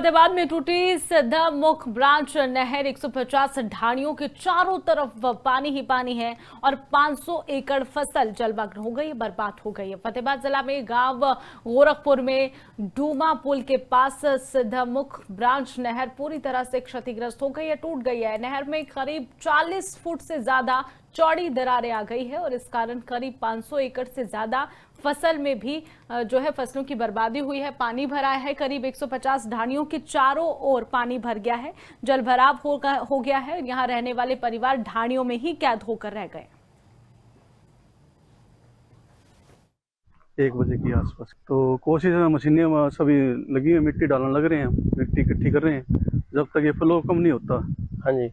फतेहाबाद में टूटी सिद्धमुख ब्रांच नहर 150 ढाणियों के चारों तरफ पानी ही पानी है और 500 एकड़ फसल जलमग्न हो गई, बर्बाद हो गई है। फतेहाबाद जिला में गांव गोरखपुर में डूमा पुल के पास सिद्धमुख ब्रांच नहर पूरी तरह से क्षतिग्रस्त हो गई है, टूट गई है। नहर में करीब 40 फुट से ज्यादा चौड़ी दरारें आ गई है और इस कारण करीब 500 एकड़ से ज्यादा फसल में भी फसलों की बर्बादी हुई है। पानी भरा है, करीब 150 ढाणियों के चारों ओर पानी भर गया है, जल भराव हो गया है। यहाँ रहने वाले परिवार ढाणियों में ही कैद होकर रह गए। 1 बजे के आसपास तो कोशिश है, मशीनें सभी लगी है, मिट्टी डालने लग रहे हैं, मिट्टी इकट्ठी कर रहे हैं। जब तक ये फ्लो कम नहीं होता, हाँ जी,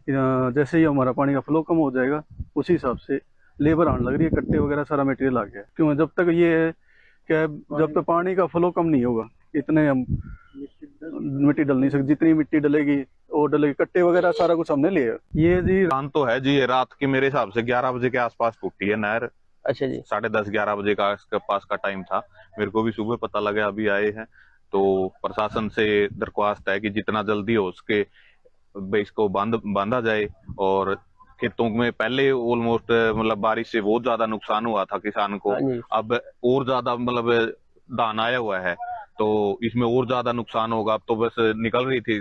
जैसे ही हमारा पानी का फ्लो कम हो जाएगा उसी हिसाब से लेबर आने लग रही है, कट्टे वगैरह सारा मटेरियल आ गया। क्यों जब तक ये है क्या, जब तक पानी का फ्लो कम नहीं होगा इतने हम मिट्टी डल नहीं सकती। जितनी मिट्टी डलेगी और डलेगी, कट्टे वगैरह सारा कुछ हमने लिया। ये जी काम तो है जी, रात की मेरे हिसाब से 11 बजे के आसपास टूटी है नहर। अच्छा जी, 10:30-11 बजे का इसके पास का टाइम था। मेरे को भी सुबह पता लगा, अभी आए हैं। तो प्रशासन से दरख्वास्त है कि जितना जल्दी हो उसके इसको बांधा जाए। और खेतों में पहले ऑलमोस्ट मतलब बारिश से बहुत ज्यादा नुकसान हुआ था किसान को, अब और ज्यादा मतलब धान आया हुआ है तो इसमें और ज्यादा नुकसान होगा। अब तो बस निकल रही थी,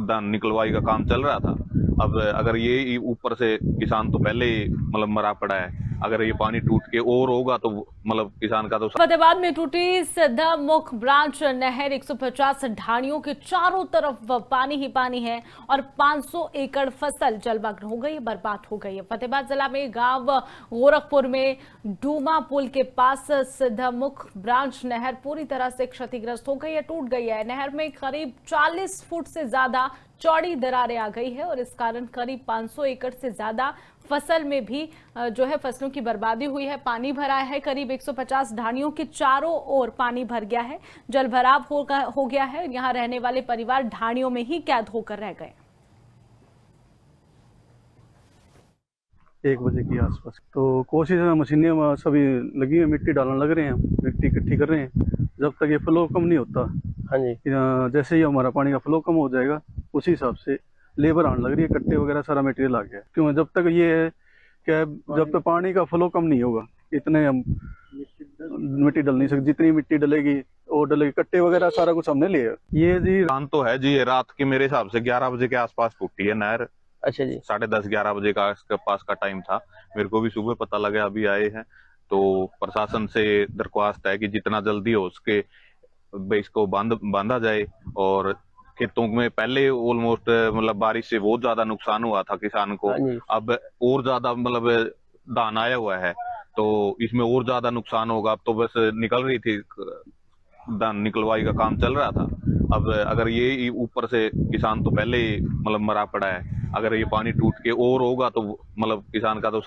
धान निकलवाई का काम चल रहा था। अब अगर ये ऊपर से किसान तो पहले ही मतलब मरा पड़ा है, अगर ये पानी टूट के और होगा तो मतलब किसान का तो। फतेहाबाद में टूटी सिद्धमुख ब्रांच नहर 150 ढाणियों के चारों तरफ पानी ही पानी है और 500 एकड़ फसल जलमग्न हो गई, बर्बाद हो गई है। फतेहाबाद जिला में गांव गोरखपुर में डूमा पुल के पास सिद्धमुख ब्रांच नहर पूरी तरह से क्षतिग्रस्त हो गई है, टूट गई है। नहर में करीब 40 फुट से ज्यादा चौड़ी दरारें आ गई है और इस कारण करीब 500 एकड़ से ज्यादा फसल में भी फसलों की बर्बादी हुई है। पानी भरा है, करीब 150 ढाणियों के चारों ओर पानी भर गया है, जल भराव हो गया है। यहाँ रहने वाले परिवार ढाणियों में ही कैद होकर रह गए। 1 बजे के आसपास तो कोशिश है, मशीनें सभी लगी है, मिट्टी डालने लग रहे हैं, मिट्टी इकट्ठी कर रहे हैं। जब तक ये फ्लो कम नहीं होता, हाँ जी, जैसे ही हमारा पानी का फ्लो कम हो जाएगा उसी हिसाब से लेबर आने लग रही है, कट्टे वगैरह सारा मटेरियल आ गया। क्यों जब तक ये है क्या, जब तक पानी का फ्लो कम नहीं होगा इतने हम मिट्टी डल नहीं सकती। जितनी मिट्टी डलेगी और डलेगी, कट्टे वगैरह सारा कुछ हमने लिया। ये जी काम तो है जी, रात की मेरे हिसाब से 11 बजे के आसपास टूटी है नहर। अच्छा जी, 10:30-11 बजे का इसके पास का टाइम था। मेरे को भी सुबह पता लगा, अभी आए हैं। तो प्रशासन से दरख्वास्त है कि जितना जल्दी हो उसके इसको बांधा जाए। और खेतों में पहले ऑलमोस्ट मतलब बारिश से बहुत ज्यादा नुकसान हुआ था किसान को, अब और ज्यादा मतलब धान आया हुआ है तो इसमें और ज्यादा नुकसान होगा। अब तो बस निकल रही थी, धान निकलवाई का काम चल रहा था। अब अगर ये ऊपर से किसान तो पहले ही मतलब मरा पड़ा है, अगर ये पानी टूट के और होगा तो मतलब किसान का तो